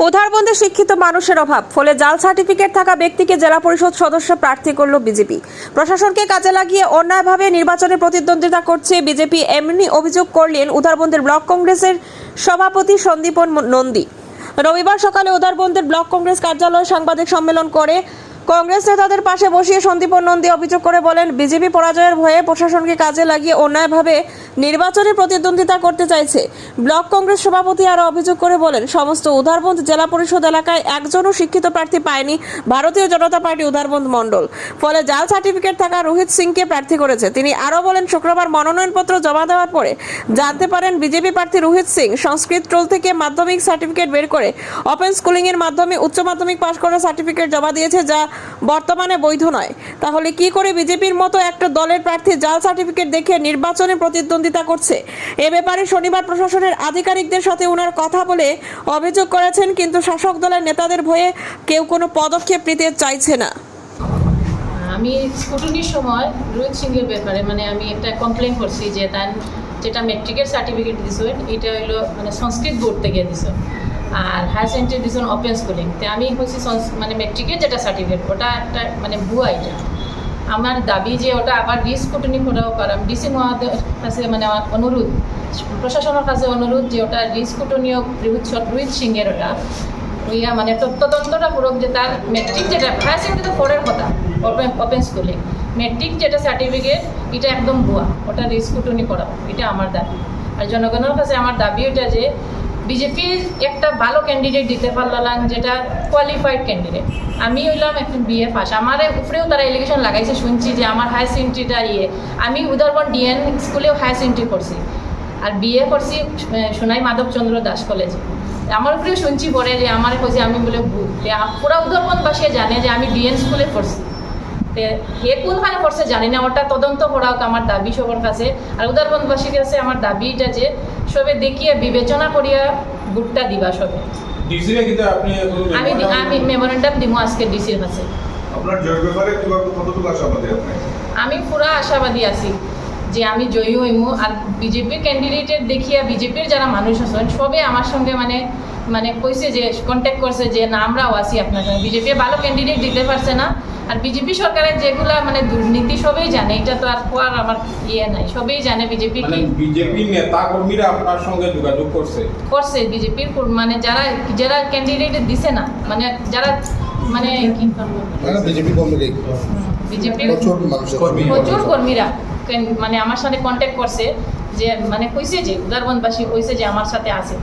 উধারবন্দে শিক্ষিত মানুষের অভাব, ফলে জাল সার্টিফিকেট থাকা ব্যক্তিকে জেলা পরিষদ সদস্য প্রার্থী করল বিজেপি। প্রশাসনকে কাজে লাগিয়ে অন্যায়ভাবে নির্বাচনে প্রতিদ্বন্দ্বিতা করছে বিজেপি, এমনি অভিযোগ করলেন উধারবন্দের ব্লক কংগ্রেসের সভাপতি সন্দীপন নন্দী। রবিবার সকালে উধারবন্দের ব্লক কংগ্রেস কার্যালয়ে সাংবাদিক সম্মেলন করে কংগ্রেস নেতাদের পাশে বসিয়ে সন্দীপন নন্দী অভিযোগ করে বলেন, বিজেপি পরাজয়ের ভয়ে প্রশাসনকে কাজে লাগিয়ে অন্যায়ভাবে নির্বাচনে প্রতিদ্বন্দ্বিতা করতে চাইছে। ব্লক কংগ্রেস সভাপতি আরও অভিযোগ করে বলেন, সমস্ত উধারবন্দ জেলা পরিষদ এলাকায় একজনও শিক্ষিত প্রার্থী পায়নি ভারতীয় জনতা পার্টি উধারবন্দ মণ্ডল, ফলে জাল সার্টিফিকেট থাকা রোহিত সিংকে প্রার্থী করেছে। তিনি আরও বলেন, শুক্রবার মনোনয়নপত্র জমা দেওয়ার পরে জানতে পারেন বিজেপি প্রার্থী রোহিত সিং সংস্কৃত ট্রোল থেকে মাধ্যমিক সার্টিফিকেট বের করে ওপেন স্কুলিংয়ের মাধ্যমে উচ্চ মাধ্যমিক পাশ করার সার্টিফিকেট জমা দিয়েছে, যা বর্তমানে বৈধ নয়। তাহলে কি করে বিজেপির মতো একটা দলের প্রার্থী জাল সার্টিফিকেট দেখে নির্বাচনে প্রতিদ্বন্দ্বিতা করছে? এ ব্যাপারে শনিবার প্রশাসনের আধিকারিকদের সাথে ওনার কথা বলে অভিযোগ করেছেন, কিন্তু শাসক দলের নেতাদের ভয়ে কেউ কোনো পদক্ষেপ নিতে চাইছে না। আমি স্কুটিনির সময় রোহিত সিংয়ের ব্যাপারে আমি একটা কমপ্লেন করছি যে তার যেটা মেট্রিকের সার্টিফিকেট দিয়েছেন এটা হলো সংস্কৃত বোর্ড থেকে দিয়েছেন, আর হায়ার সেকেন্ডারি দিয়েছেন ওপেন স্কুলিং। তো আমি হচ্ছে মেট্রিকের যেটা সার্টিফিকেট ওটা একটা ভুয়া। এটা আমার দাবি যে ওটা আবার রিস্কুটনি করাও কারণ ডিসি মহোদয়ের কাছে আমার অনুরোধ, প্রশাসনের কাছে অনুরোধ যে ওটা রিস্কুটনীয় রোহিত সিংয়ের ওটা ওইয়া তদন্তটা করুক যে তার মেট্রিক যেটা হায়ার সেকেন্ডারি পরের কথা ওপেন স্কুলিং, মেট্রিক যেটা সার্টিফিকেট এটা একদম ভুয়া, ওটা রিস্কুটনি করা, এটা আমার দাবি। আর জনগণের কাছে আমার দাবি ওইটা যে বিজেপির একটা ভালো ক্যান্ডিডেট দিতে পারলাম, যেটা কোয়ালিফাইড ক্যান্ডিডেট। আমি হইলাম একটা বিএ পাস, আমার উপরেও তারা এলিগেশন লাগাইছে, শুনছি যে আমার হায়ার সেকেন্ডারিটা আমি উদারবন ডিএন স্কুলেও হায়ার সেকেন্ডারি করছি আর বিএ করছি সোনাই মাধবচন্দ্র দাস কলেজে। আমার উপরেও শুনছি পরে যে আমার কাছে আমি বলে ভুল, পুরা উদারবনবাসী জানে যে আমি ডিএন স্কুলে পড়ছি। হে কোনখানে পড়ছে জানি না, ওটা তদন্ত করা হোক আমার দাবি সবার কাছে। আর উদারবনবাসীর কাছে আমার দাবি এটা যে সবে দেখিয়ে বিবেচনা করিয়া ভোটটা দিবা সবে। আমি মেমোরেন্ডাম দিব আজকে ডিসির কাছে। আমি পুরা আশাবাদী আছি যে আমি জয়ী হইমু। আর বিজেপির ক্যান্ডিডেটের দেখিয়া বিজেপির যারা মানুষ আছেন সবে আমার সঙ্গে কইছে যে কন্ট্যাক্ট করছে যে না আমরাও আছি আপনার সঙ্গে। বিজেপি ভালো ক্যান্ডিডেট দিতে পারছে না, আর বিজেপি সরকারের যেগুলা দুর্নীতি সবেই জানে, এটা তো আর কোয়ার আমার নাই, সবেই জানে বিজেপি কি। বিজেপি নেতা কর্মীরা আপনার সঙ্গে যোগাযোগ করছে বিজেপির যারা ক্যান্ডিডেট দিছে না, যারা বিজেপির প্রচুর কর্মীরা আমার সাথে কন্ট্যাক্ট করছে যে কইছে যে উদারবনবাসী কইছে যে আমার সাথে আছে,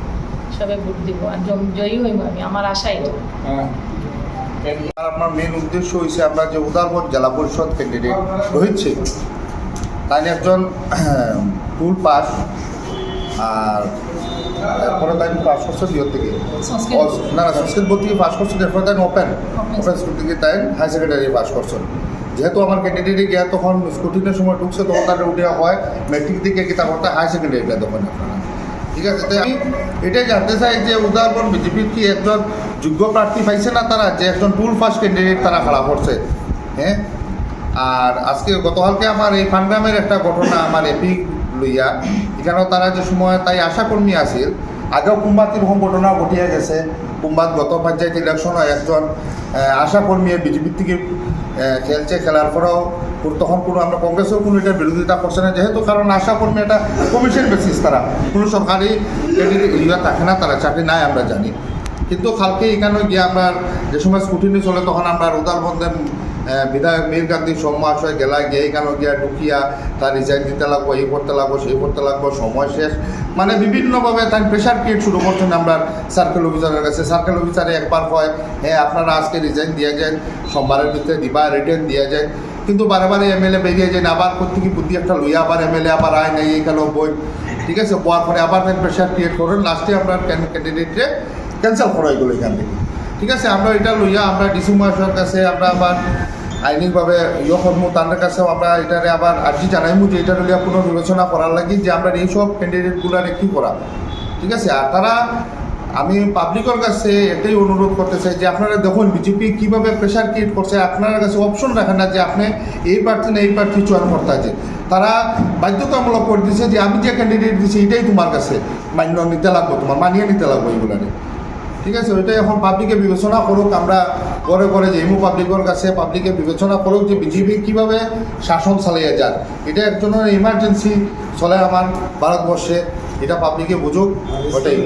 সবে ভোট দিব আর জয়ী হইব আমি, আমার আশা এটা। আপনার মেন উদ্দেশ্য হয়েছে আমরা যে উদারবন জেলা পরিষদ ক্যান্ডিডেট রোহিত সিং, তাই একজন টুল পাস, আর এরপরে তাই পাস করছে বিয়ের থেকে সংস্কৃত বোর্ড থেকে পাস করছেন, এরপরে তাই ওপেন স্কুল থেকে তাই হায়ার সেকেন্ডারি পাস করছেন। যেহেতু আমার ক্যান্ডিডেটে গিয়া তখন স্কুটিনের সময় ঢুকছে, তখন তাদের উঠে হয় মেট্রিক থেকে কিতা করতে হায়ার সেকেন্ডারিটা তখন আপনারা, ঠিক আছে। তাই আমি এটাই জানতে চাই যে উদারবন বিজেপির কি একজন যোগ্য প্রার্থী পাইছে না তারা, যে একজন টুল ফার্স্ট ক্যান্ডিডেট তারা খাড়া করছে। হ্যাঁ, আর আজকে গতকালকে আমার এই ফানগ্রামের একটা ঘটনা আমার এপি লইয়া, এখানেও তারা যে সময় তাই আশাকর্মী আসিল, আগেও কুম্বাত এরকম ঘটনা ঘটিয়ে গেছে। কুম্বাত গত পঞ্চায়েত ইলেকশনে একজন আশাকর্মী বিজেপির থেকে খেলছে, খেলার পরেও তখন কোনো আমরা কংগ্রেসেও কোনো এটার বিরোধিতা করছে না, যেহেতু কারণ আশাকর্মী একটা কমিশন বেসিস, তারা কোনো সরকারি ক্যান্ডিডেট ইয়া থাকে না, তারা চাকরি নাই আমরা জানি। কিন্তু কালকে এখানে গিয়ে আমরা যে সময় স্কুটিনি চলে তখন আমরা উদারবন্দে বিধায়ক মীর গান্ধী সমাশয় গেলা গিয়ে এখানে গিয়া ঢুকিয়া তার রিজাইন দিতে লাগবো, এই করতে লাগবো, সেই করতে লাগবো, সময় শেষ, বিভিন্নভাবে তাই প্রেশার ক্রিয়েট শুরু করছেন আমরা সার্কেল অফিসারের কাছে। সার্কেল অফিসারে একবার হয় হ্যাঁ আপনারা আজকে রিজাইন দিয়ে যান, সোমবারের ভিতরে দিবা, রিটার্ন দিয়ে যায়, কিন্তু বারে বারে এমএলএ বেরিয়ে যায়, আবার কোথেকে বুদ্ধি একটা লইয়া আবার এমএলএ আবার আয় নাই এইখানে বই, ঠিক আছে, বয়ার পরে আবার তাই প্রেশার ক্রিয়েট করেন, লাস্টে আমরা ক্যান্ডিডেটকে ক্যান্সেল করা হয়ে গেলো এখান থেকে, ঠিক আছে। আমরা এটা লইয়া আমরা ডিসি মহাশয়ের কাছে আমরা আবার আইনিকভাবে করবো, তাদের কাছেও আমরা এটারে আবার আর্জি জানাইমু যে এটা লইয়া পুনর্বিবেচনা করার লাগি যে আমরা এইসব ক্যান্ডিডেটগুলার কী করা, ঠিক আছে। আর তারা আমি পাবলিকের কাছে এটাই অনুরোধ করতে চাই যে আপনারা দেখুন বিজেপি কীভাবে প্রেশার ক্রিয়েট করছে, আপনার কাছে অপশন রাখেন না যে আপনি এই প্রার্থী না এই প্রার্থী চয়ন করতে আছে, তারা বাধ্যতামূলক করে দিচ্ছে যে আমি যে ক্যান্ডিডেট দিচ্ছি এটাই তোমার কাছে মান্য নিতে লাগবো, তোমার মানিয়ে নিতে লাগবো এইগুলারে। ঠিক আছে, ওইটাই এখন পাবলিকে বিবেচনা করুক। আমরা ঘরে ঘরে যেমন পাবলিকের কাছে পাবলিকে বিবেচনা করুক যে বিজেপি কীভাবে শাসন চালিয়ে যান। এটা একজনের ইমার্জেন্সি চলে আমার ভারতবর্ষে, এটা পাবলিকে বুঝুক, ওটাই।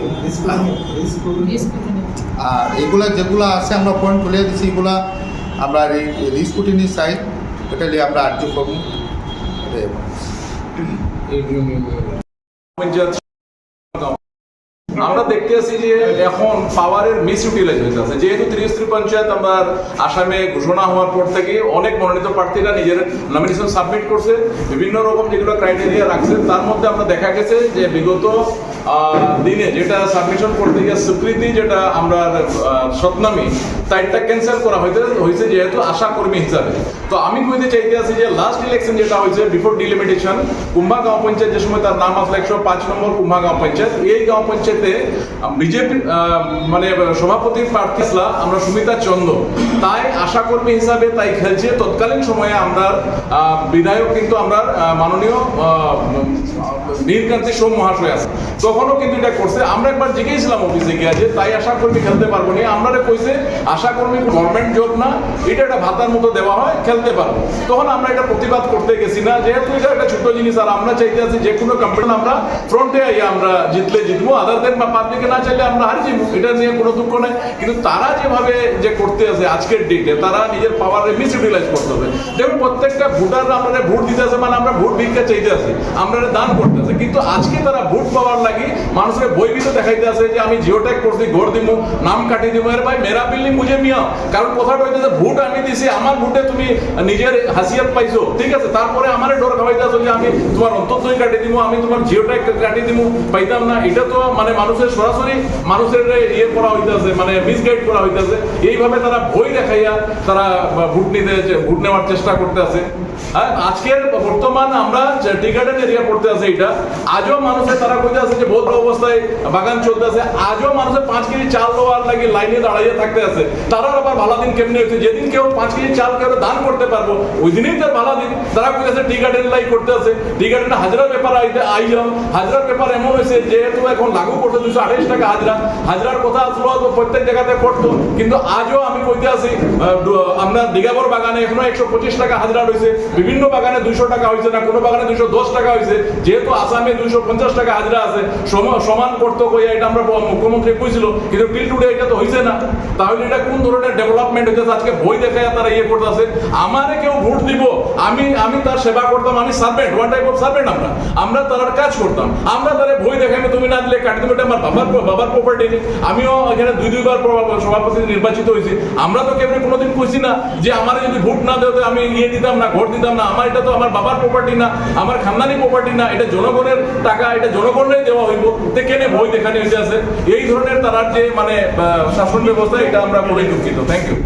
আর এগুলা যেগুলো আছে আমরা পয়েন্ট তুলে দিচ্ছি, এগুলা আমরা রিস্কুটিনি চাই, এটা নিয়ে আমরা আর্য করবো। আমরা দেখতে আছি যে এখন পাওয়ারের মিস ইউটিলাইজ হয়ে আছে, যেহেতু 33 পঞ্চায়েত আমরা আসামে ঘোষণা হওয়ার পর থেকে অনেক মনোনীত প্রার্থীরা নিজের নমিনেশন সাবমিট করছে, বিভিন্ন রকম যেগুলো ক্রাইটেরিয়া রাখছে, তার মধ্যে আমরা দেখা গেছে যে বিগত দিনে যেটা সাবমিশন করতে গিয়ে স্বীকৃতি যেটা আমরা সতনামি তাইটা ক্যান্সেল করা হয়েছে যেহেতু আশা কর্মী হিসাবে। তো আমি কইতে চাইতে আছি যে লাস্ট ইলেকশন যেটা হয়েছে বিফোর ডিলিমিটেশন, কুম্ভা গাঁও পঞ্চায়েত যে সময় তার নাম আসলে 105 নম্বর কুম্ভা গাঁও পঞ্চায়েত, এই গাঁও পঞ্চায়েতে বিজেপি মানে সভাপতির প্রার্থী ছিল আমরা সুমিতা চন্দ্র, তাই আশা কর্মী হিসাবে তাই খেলছে। তৎকালীন সময়ে আমরা বিধায়ক কিন্তু আমরা মাননীয় নীলকান্তি সোম মহাশয় আছে, তখনও কিন্তু এটা করছে। আমরা একবার জিজ্ঞেসছিলাম অফিসে গিয়ে যে তাই আশা কর্মী খেলতে পারবো না, আমরা কইছে আশা কর্মী গভর্নমেন্ট জব না, এটা একটা ভাতার মতো দেওয়া হয়, খেলতে পারবো। তখন আমরা এটা প্রতিবাদ করতে গেছি না, যেহেতু এটা একটা ছোট জিনিস, আর আমরা চাইতে আছি যে কোনো কম্পিটিশন আমরা ফ্রন্টে আইয়া আমরা জিতলে জিতবো, আদার দেন বা পাবলিকে না চাইলে আমরা হারি যাবো, এটা নিয়ে কোনো দুঃখ নেই। কিন্তু তারা যেভাবে যে করতে আছে আজকের ডেটে, তারা নিজের পাওয়ারে মিস ইউটিলাইজ করতে হবে। দেখুন প্রত্যেকটা ভোটাররা আমরা ভোট দিতে আছে, মানে আমরা ভোট ভিক্ষা চাইতে আছি, আমরা দান করতে আছে, কিন্তু আজকে তারা ভোট পাওয়ার লাগি মানুষের বইবিত দেখাইতে আছে যে আমি জিওটেক করছি, ঘর দিব, নাম কাটি দিব। এর ভাই মেরা বিল্ডিং বুঝে মিয়া, কারণ কথাটা হইতেছে ভোট আমি দিছি, আমার ভোটে তুমি নিজের হাসিয়াত পাইছো, ঠিক আছে, তারপরে আমার ডর খাওয়াইতে আছো যে আমি তোমার অন্তর্দয় কাটি দিব, আমি তোমার জিওটেক কাটি দিব, পাইতাম না। এটা তো মানে মানুষের সরাসরি মানুষের ইয়ে করা হইতেছে, মানে মিসগাইড করা হইতেছে। এইভাবে তারা ভয় দেখাইয়া তারা ভোট নেওয়ার চেষ্টা করতে আছে। আজকের বর্তমান আমরা টি গার্ডেন এরিয়া পড়তে আছে, এটা আজও মানুষের তারা কইতে আছে যে ভদ্র অবস্থায় বাগান চলতে আছে, আজও মানুষের 5 কেজি চাল দেওয়ার লাগে লাইনে দাঁড়াইয়ে থাকতে আছে। তারা আবার ভালো দিন কেমনি হয়েছে, যেদিন কেউ 5 কেজি চাল কেউ দান করতে পারবো ওই দিনই তার ভালো দিন। তারা কইতেছে টি গার্ডেন লাই করতে আছে, টি গার্ডেন হাজরার ব্যাপার আইজাম। হাজরার ব্যাপার এমন হয়েছে যেহেতু এখন লাগু করতে 228 টাকা হাজরার কথা আসলো প্রত্যেক জায়গাতে পড়তো, কিন্তু আজও আমি কইতে আছি আমরা দিঘাবর বাগানে এখনো 125 টাকা হাজরা রয়েছে, বিভিন্ন বাগানে 200 টাকা হয়েছে না, কোনো বাগানে 210 টাকা হয়েছে, যেহেতু আসামে 250 টাকা হাজরা আছে, সমান করতে কইয়া এটা আমরা মুখ্যমন্ত্রী কইছিল, কিন্তু টিল টুডে এটা তো হয়েছে না। তাহলে এটা কোন ধরনের ডেভেলপমেন্ট হইতেছে? আজকে বই দেখায় তারা ইয়ে করতেছে। আমারে কেউ ভোট দিব, আমি তার সেবা করতাম, আমি servant, one type of servant, আমরা তার কাজ করতাম। আমরা তারে বই দেখাই তুমি না দিলে কাটি দেবো, এটা আমার বাবার প্রপার্টি নেই। আমিও এখানে দুইবার সভাপতি নির্বাচিত হয়েছি, আমরা তো কেমনি কোনোদিন কইছি না যে আমার যদি ভোট না দেওয়া আমি ইয়ে দিতাম না, ঘর দিতাম না। আমার এটা তো আমার বাবার প্রপার্টি না, আমার খানদানি প্রপার্টি না, এটা জনগণের টাকা, এটা জনগণের দেওয়া হইব, তে কেনে বই দেখানি হইতে আছে। এই ধরনের তার যে মানে শাসন ব্যবস্থা, এটা আমরা খুবই দুঃখিত। Thank you.